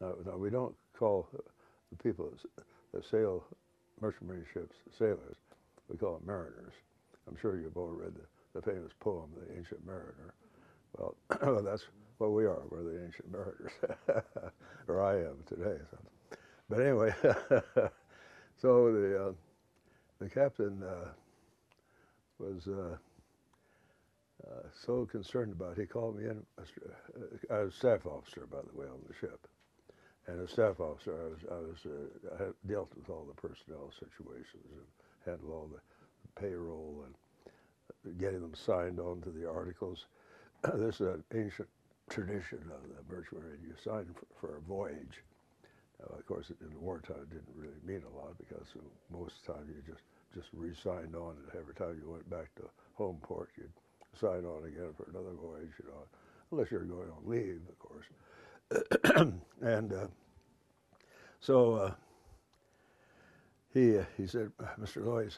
Now we don't call the people that sail merchant marine ships sailors. We call them mariners. I'm sure you've all read the famous poem, The Ancient Mariner. Well, that's what we are. We're the ancient mariners, or I am today. So. But anyway, so the captain was so concerned about it. He called me in. I was a staff officer, by the way, on the ship. And as staff officer, I had dealt with all the personnel situations and handled all the payroll and getting them signed on to the articles. This is an ancient tradition of the merchant marine. You sign for a voyage. Now, of course, in the wartime, it didn't really mean a lot because most of the time you just re-signed on, and every time you went back to home port, you'd sign on again for another voyage, you know, unless you're going on leave, of course. And so he said, Mr. Lowe, he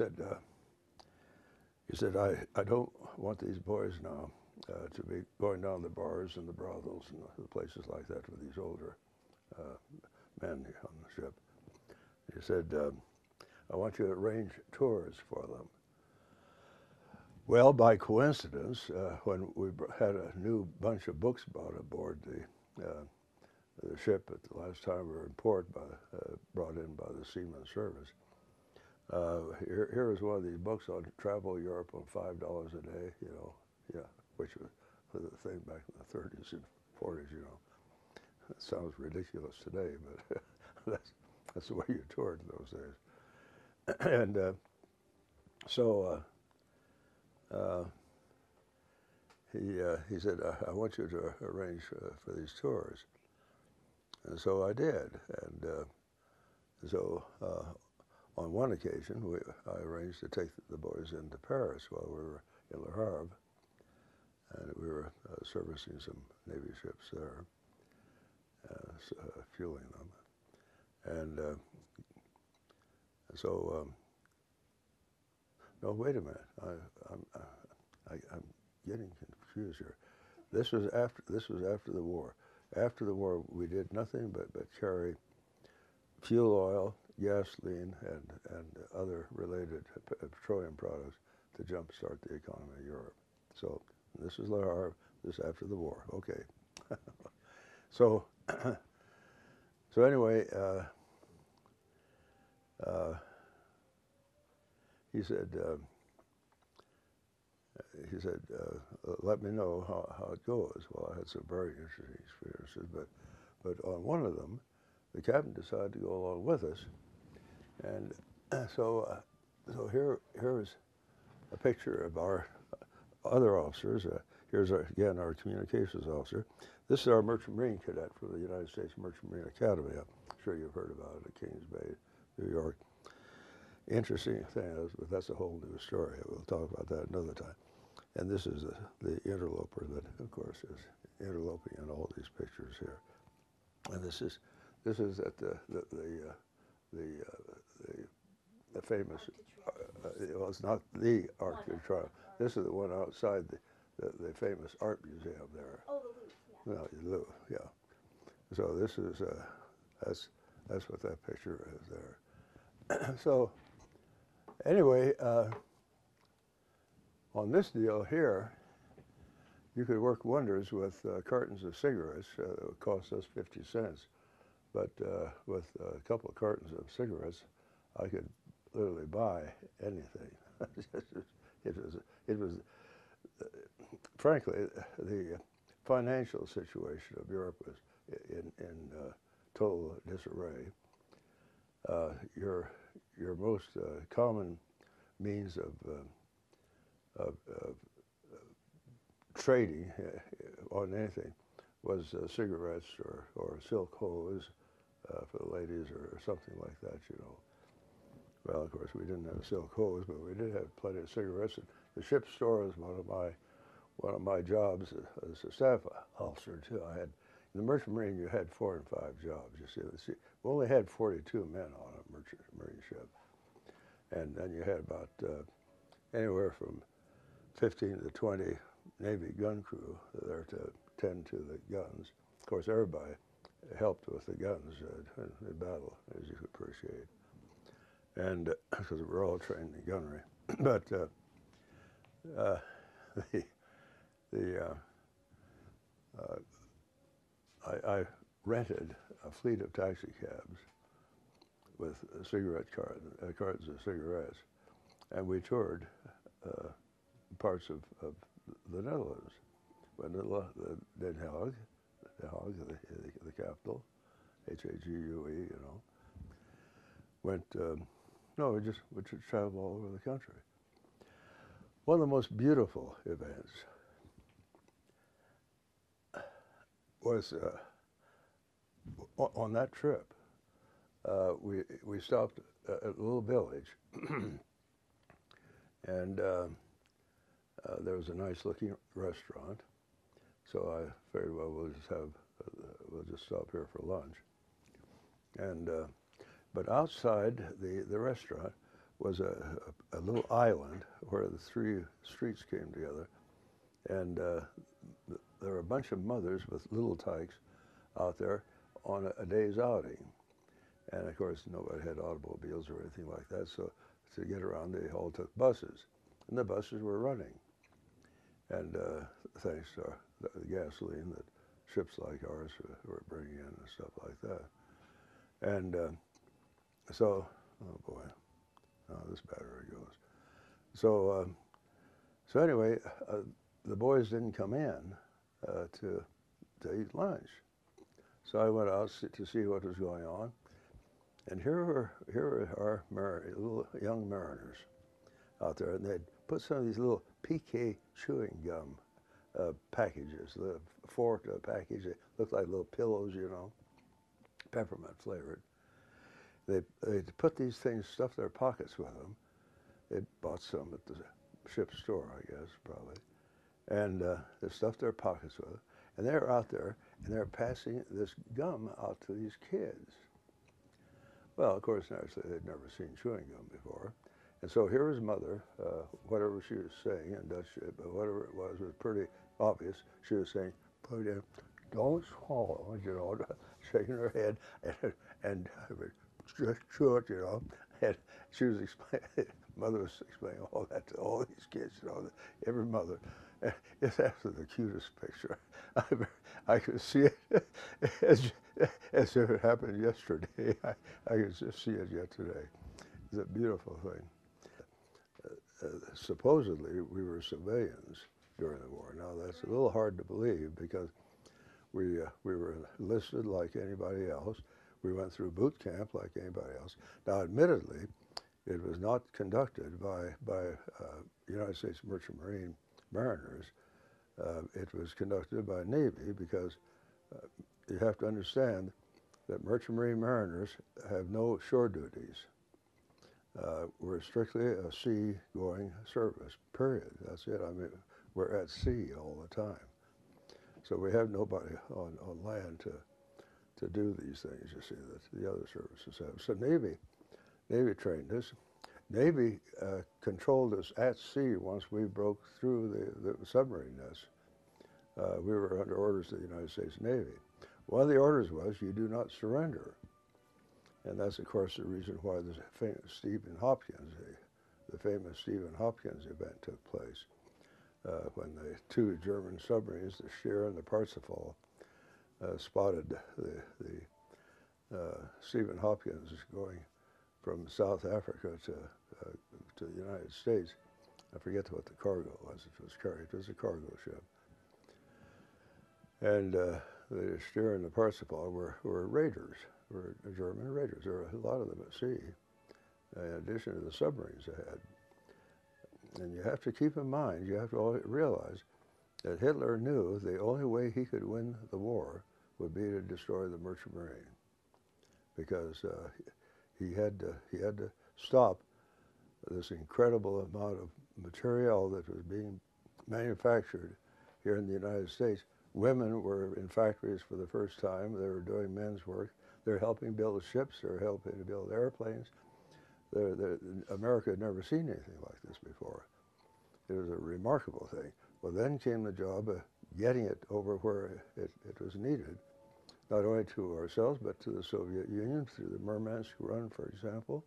said, I don't want these boys now to be going down the bars and the brothels and the places like that with these older men on the ship. He said, I want you to arrange tours for them. Well, by coincidence, when we had a new bunch of books brought aboard the ship at the last time we were in port, brought in by the Seaman Service, here was one of these books on travel Europe on $5 a day, you know, yeah, which was the thing back in the 30s and 40s, you know. It sounds ridiculous today, but that's the way you toured in those days. And so he said, I want you to arrange for these tours. And so I did. And so on one occasion, I arranged to take the boys into Paris while we were in Le Havre. And we were servicing some Navy ships there, fueling them. And so, no, wait a minute. I'm getting confused here. This was after the war. After the war, we did nothing but carry fuel oil, gasoline, and other related petroleum products to jumpstart the economy of Europe. So this is Le Havre. This is after the war. Okay. So anyway, he said, let me know how it goes. Well, I had some very interesting experiences, but on one of them, the captain decided to go along with us, and so here is a picture of our other officers. Here's again our communications officer. This is our Merchant Marine cadet from the United States Merchant Marine Academy. I'm sure you've heard about it at Kings Bay, New York. Interesting thing, but that's a whole new story. We'll talk about that another time. And this is the interloper that, of course, is interloping in all these pictures here. And this is at the famous. Well, it's not the Arc de Triomphe. This is the one outside the famous art museum there. Oh, the Louvre. Yeah. No, the Louvre. Yeah. So this is that's what that picture is there. So anyway, on this deal here, you could work wonders with cartons of cigarettes. It would cost us 50 cents. But with a couple of cartons of cigarettes, I could literally buy anything. It was frankly, the financial situation of Europe was in total disarray. Your most common means of trading on anything was cigarettes or silk hose for the ladies or something like that, you know. Well, of course, we didn't have silk hose, but we did have plenty of cigarettes. And the ship store was one of my jobs as a staff officer too. In the Merchant Marine, you had 4 and 5 jobs. You see, we only had 42 men on a Merchant Marine ship, and then you had about anywhere from 15 to 20 Navy gun crew there to tend to the guns. Of course, everybody helped with the guns in battle, as you could appreciate, and because we're all trained in gunnery. But I rented a fleet of taxi cabs with cigarette cartons of cigarettes, and we toured parts of the Netherlands. Went to Den Haag, the capital, Hague, you know. Went, no, we just traveled all over the country. One of the most beautiful events was on that trip. We stopped at a little village, and there was a nice-looking restaurant. So I figured, well, we'll just stop here for lunch. And but outside the restaurant was a little island where the three streets came together, and there were a bunch of mothers with little tykes out there on a day's outing. And of course, nobody had automobiles or anything like that, so to get around, they all took buses, and the buses were running. And thanks to the gasoline that ships like ours were bringing in and stuff like that. And so, oh boy, oh, this battery goes. So, so anyway, the boys didn't come in to eat lunch. So I went out to see what was going on. And here were our little young mariners out there, and they'd put some of these little PK chewing gum packages, the fork package. They looked like little pillows, you know, peppermint flavored. They'd put these things, stuff their pockets with them. They'd bought some at the ship's store, I guess, probably. And they stuffed their pockets with it. And they're out there, and they're passing this gum out to these kids. Well, of course, naturally, they'd never seen chewing gum before. And so here was Mother, whatever she was saying in Dutch, but whatever it was pretty obvious. She was saying, put it in, don't swallow, you know, shaking her head, and just chew it, you know. And she was explaining, Mother was explaining all that to all these kids, you know, every mother. It's actually the cutest picture. I could see it as if it happened yesterday. I could just see it yet today. It's a beautiful thing. Supposedly, we were civilians during the war. Now, that's a little hard to believe because we were enlisted like anybody else. We went through boot camp like anybody else. Now, admittedly, it was not conducted by United States Merchant Marine mariners. It was conducted by Navy because you have to understand that Merchant Marine mariners have no shore duties. We're strictly a sea-going service, period. That's it. I mean, we're at sea all the time. So we have nobody on land to do these things, you see, that the other services have. So Navy trained us. Navy controlled us at sea once we broke through the submarine nest. We were under orders of the United States Navy. One of the orders was, you do not surrender. And that's, of course, the reason why the famous Stephen Hopkins event took place, when the two German submarines, the Scheer and the Parsifal, spotted the Stephen Hopkins going from South Africa to the United States. I forget what the cargo was. It was a cargo ship. And the Scheer and the Parsifal were raiders. Were German raiders. There were a lot of them at sea, in addition to the submarines they had. And you have to keep in mind, you have to realize that Hitler knew the only way he could win the war would be to destroy the Merchant Marine, because he had to stop this incredible amount of material that was being manufactured here in the United States. Women were in factories for the first time. They were doing men's work. They're helping build ships. They're helping to build airplanes. America had never seen anything like this before. It was a remarkable thing. Well, then came the job of getting it over where it was needed. not only to ourselves, but to the Soviet Union, through the Murmansk Run, for example,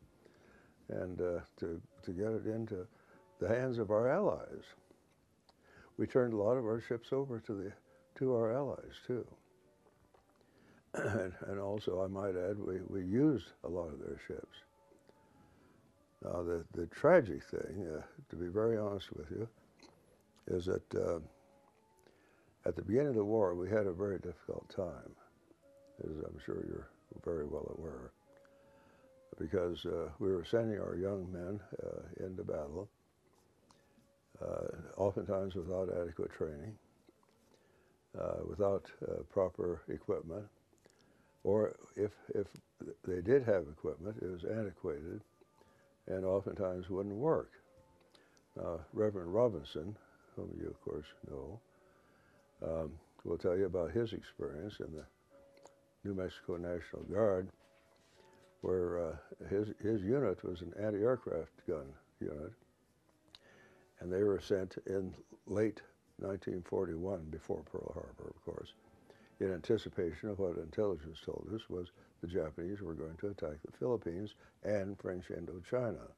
and to get it into the hands of our allies. We turned a lot of our ships over to our allies, too. And also, I might add, we used a lot of their ships. Now, the tragic thing, to be very honest with you, is that at the beginning of the war, we had a very difficult time, as I'm sure you're very well aware, because we were sending our young men into battle, oftentimes without adequate training, without proper equipment, or if they did have equipment, it was antiquated and oftentimes wouldn't work. Reverend Robinson, whom you of course know, will tell you about his experience in the New Mexico National Guard, where his unit was an anti-aircraft gun unit, and they were sent in late 1941, before Pearl Harbor, of course, in anticipation of what intelligence told us was the Japanese were going to attack the Philippines and French Indochina,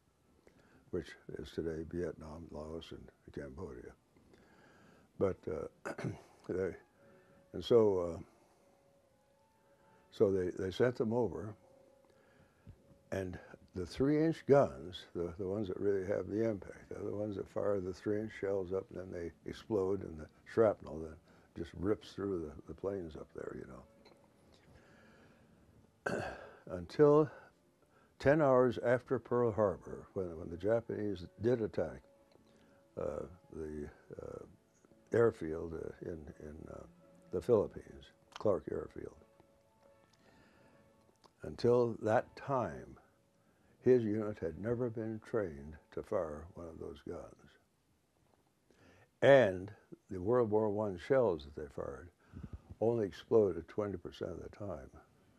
which is today Vietnam, Laos, and Cambodia. But so they sent them over, and the 3-inch guns, the ones that really have the impact, are the ones that fire the 3-inch shells up, and then they explode, and the shrapnel then just rips through the planes up there, you know. Until 10 hours after Pearl Harbor, when the Japanese did attack the airfield in the Philippines, Clark Airfield, until that time, his unit had never been trained to fire one of those guns. And the World War I shells that they fired only exploded 20% of the time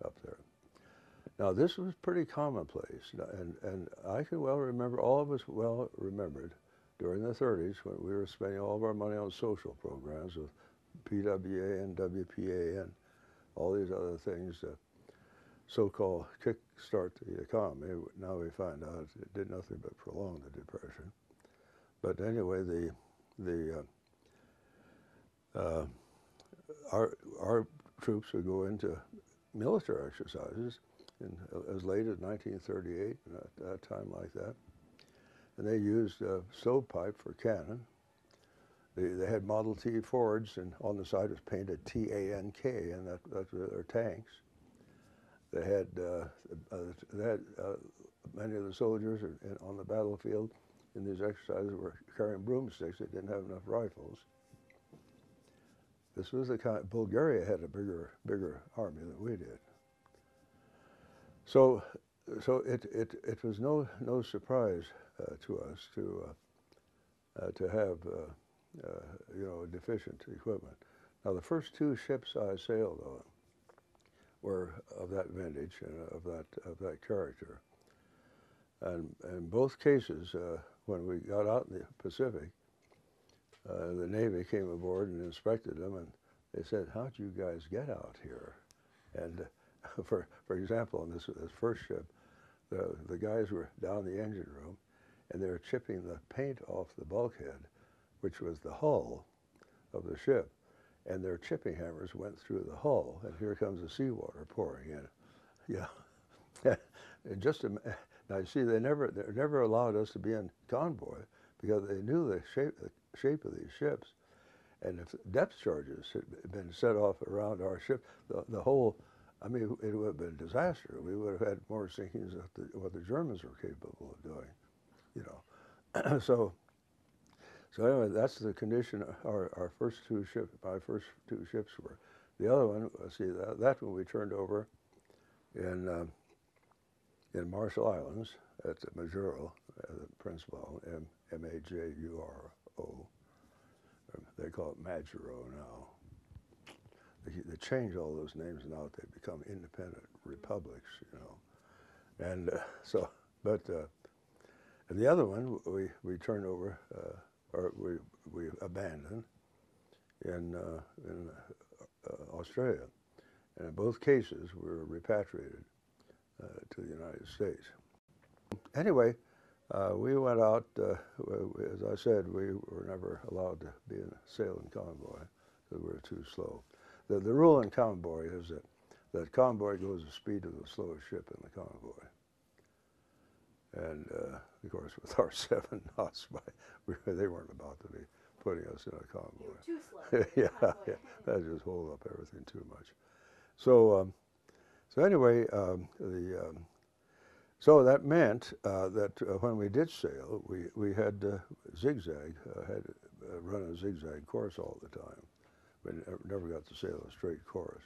up there. Now, this was pretty commonplace, and I can well remember, all of us well remembered, during the 30s when we were spending all of our money on social programs with PWA and WPA and all these other things to so-called kick-start the economy. Now we find out it did nothing but prolong the Depression. But anyway, our troops would go into military exercises as late as 1938, and at that time like that. And they used stovepipe for cannon. They had Model T Fords, and on the side was painted T-A-N-K, and that's their tanks. They had many of the soldiers on the battlefield in these exercises were carrying broomsticks. They didn't have enough rifles. This was the kind. Bulgaria had a bigger army than we did. So it was no surprise to us to have deficient equipment. Now, the first 2 ships I sailed on were of that vintage and of that character. And in both cases, when we got out in the Pacific, the Navy came aboard and inspected them, and they said, "How'd you guys get out here?" And for example, on this first ship, the guys were down in the engine room, and they were chipping the paint off the bulkhead, which was the hull of the ship. And their chipping hammers went through the hull, and here comes the seawater pouring in. Yeah, and now you see, they never allowed us to be in convoy because they knew the shape of these ships, and if depth charges had been set off around our ship, the whole, I mean, it would have been a disaster. We would have had more sinkings than what the Germans were capable of doing, you know. So anyway, that's the condition our first 2 ships, my first 2 ships were. The other one, see, that one we turned over in Marshall Islands at Majuro, Principal, M-A-J-U-R-O. They call it Majuro now. They change all those names now that they become independent republics, you know. And and the other one we turned over, or we abandoned in Australia. And in both cases, we were repatriated to the United States. Anyway, we went out, as I said, we were never allowed to be in a sailing convoy because we were too slow. The rule in convoy is that convoy goes the speed of the slowest ship in the convoy. And of course, with our 7 knots, they weren't about to be putting us in a convoy. You were too slow. Yeah, that just hold up everything too much. So, so anyway, so that meant that when we did sail, we had zigzag, had run a zigzag course all the time. We never got to sail a straight course.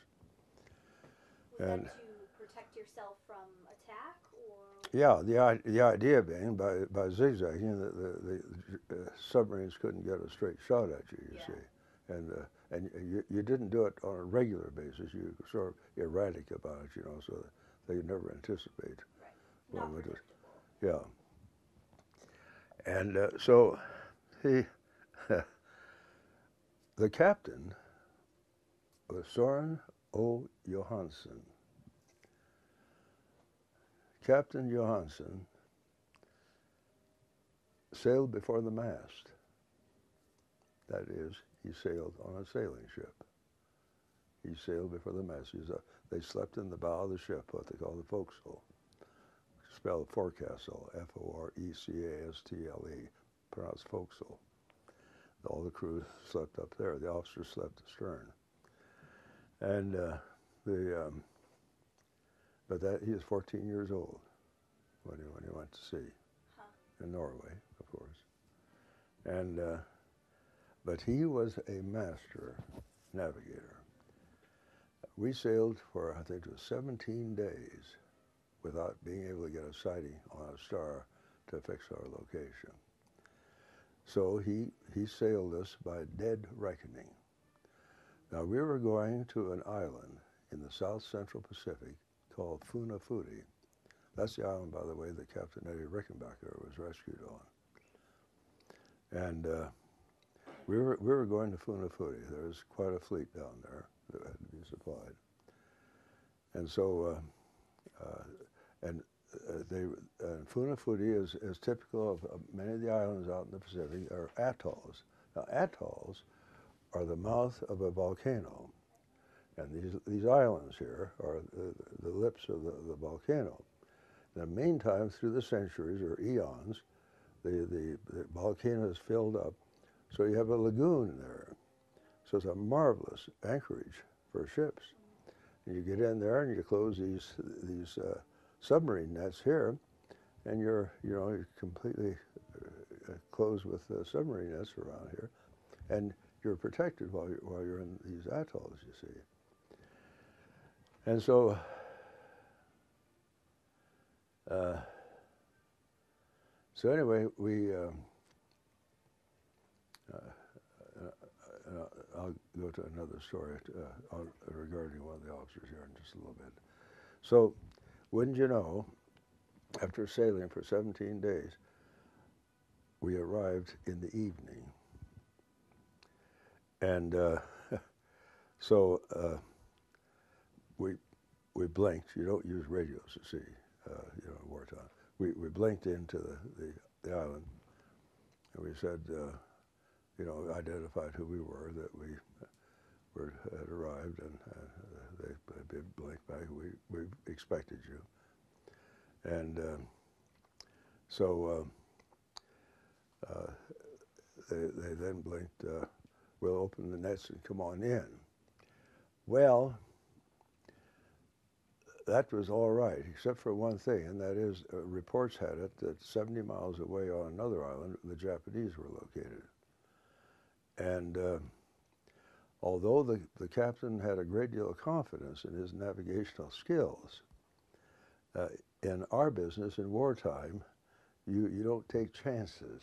Was that to protect yourself from attack, or? Yeah, the idea being by zigzagging, the submarines couldn't get a straight shot at you. You see, and you didn't do it on a regular basis. You were sort of erratic about it, you know, so that they could never anticipate. Right. Not predictable. Yeah. And so the captain was Soren O. Johansen. Captain Johansen sailed before the mast. That is, he sailed on a sailing ship. He sailed before the mast. They slept in the bow of the ship, what they call the forecastle. Spelled forecastle, F-O-R-E-C-A-S-T-L-E, pronounced forecastle. All the crew slept up there. The officers slept astern. And but he was 14 years old when he went to sea, in Norway, of course. And but he was a master navigator. We sailed for, I think it was 17 days without being able to get a sighting on a star to fix our location. So he sailed us by dead reckoning. Now we were going to an island in the South Central Pacific called Funafuti. That's the island, by the way, that Captain Eddie Rickenbacker was rescued on. And we were going to Funafuti. There was quite a fleet down there that had to be supplied. And so, Funafuti is typical of many of the islands out in the Pacific are atolls. Now, atolls are the mouth of a volcano. And these islands here are the lips of the volcano. In the meantime, through the centuries or eons, the volcano is filled up, so you have a lagoon there. So it's a marvelous anchorage for ships. And you get in there and you close these submarine nets here, and you're completely closed with submarine nets around here, and you're protected while you're in these atolls, you see. And so, so anyway, I'll go to another story regarding one of the officers here in just a little bit. So, wouldn't you know, after sailing for 17 days, we arrived in the evening. And so we blinked. You don't use radios to see, wartime. We blinked into the island, and we said, identified who we were, that we had arrived, and they blinked back. We expected you, and so they then blinked. We'll open the nets and come on in. Well, that was all right, except for one thing, and that is reports had it that 70 miles away on another island, the Japanese were located. And although the captain had a great deal of confidence in his navigational skills, in our business in wartime, you don't take chances.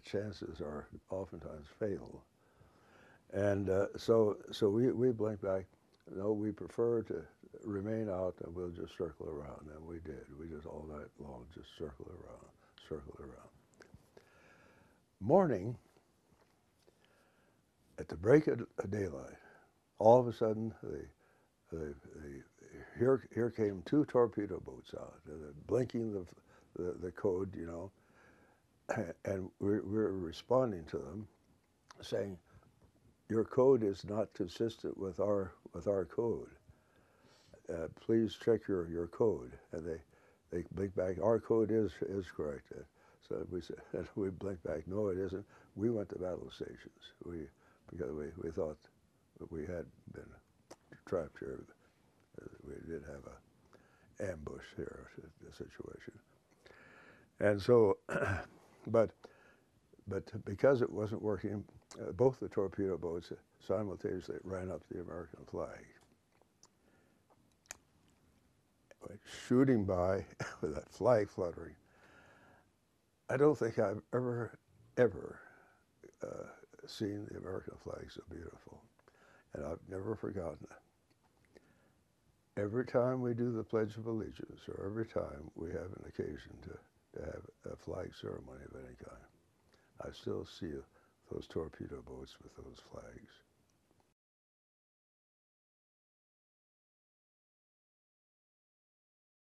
Chances are oftentimes fatal. And so we blinked back. No, we prefer to remain out, and we'll just circle around. And we did. We just all night long just circled around. Morning, at the break of daylight, all of a sudden, here came two torpedo boats out, blinking the code, you know, and we're responding to them, saying, "Your code is not consistent with our code. Please check your code." And they blink back, "Our code is correct." So we said, and we blinked back, "No, it isn't. We went to battle stations. Because we thought that we had been trapped here. We did have a ambush here, the situation." And so, but because it wasn't working, both the torpedo boats simultaneously ran up the American flag, shooting by with that flag fluttering. I don't think I've ever seen the American flag so beautiful, and I've never forgotten it. Every time we do the Pledge of Allegiance, or every time we have an occasion to have a flag ceremony of any kind, I still see those torpedo boats with those flags.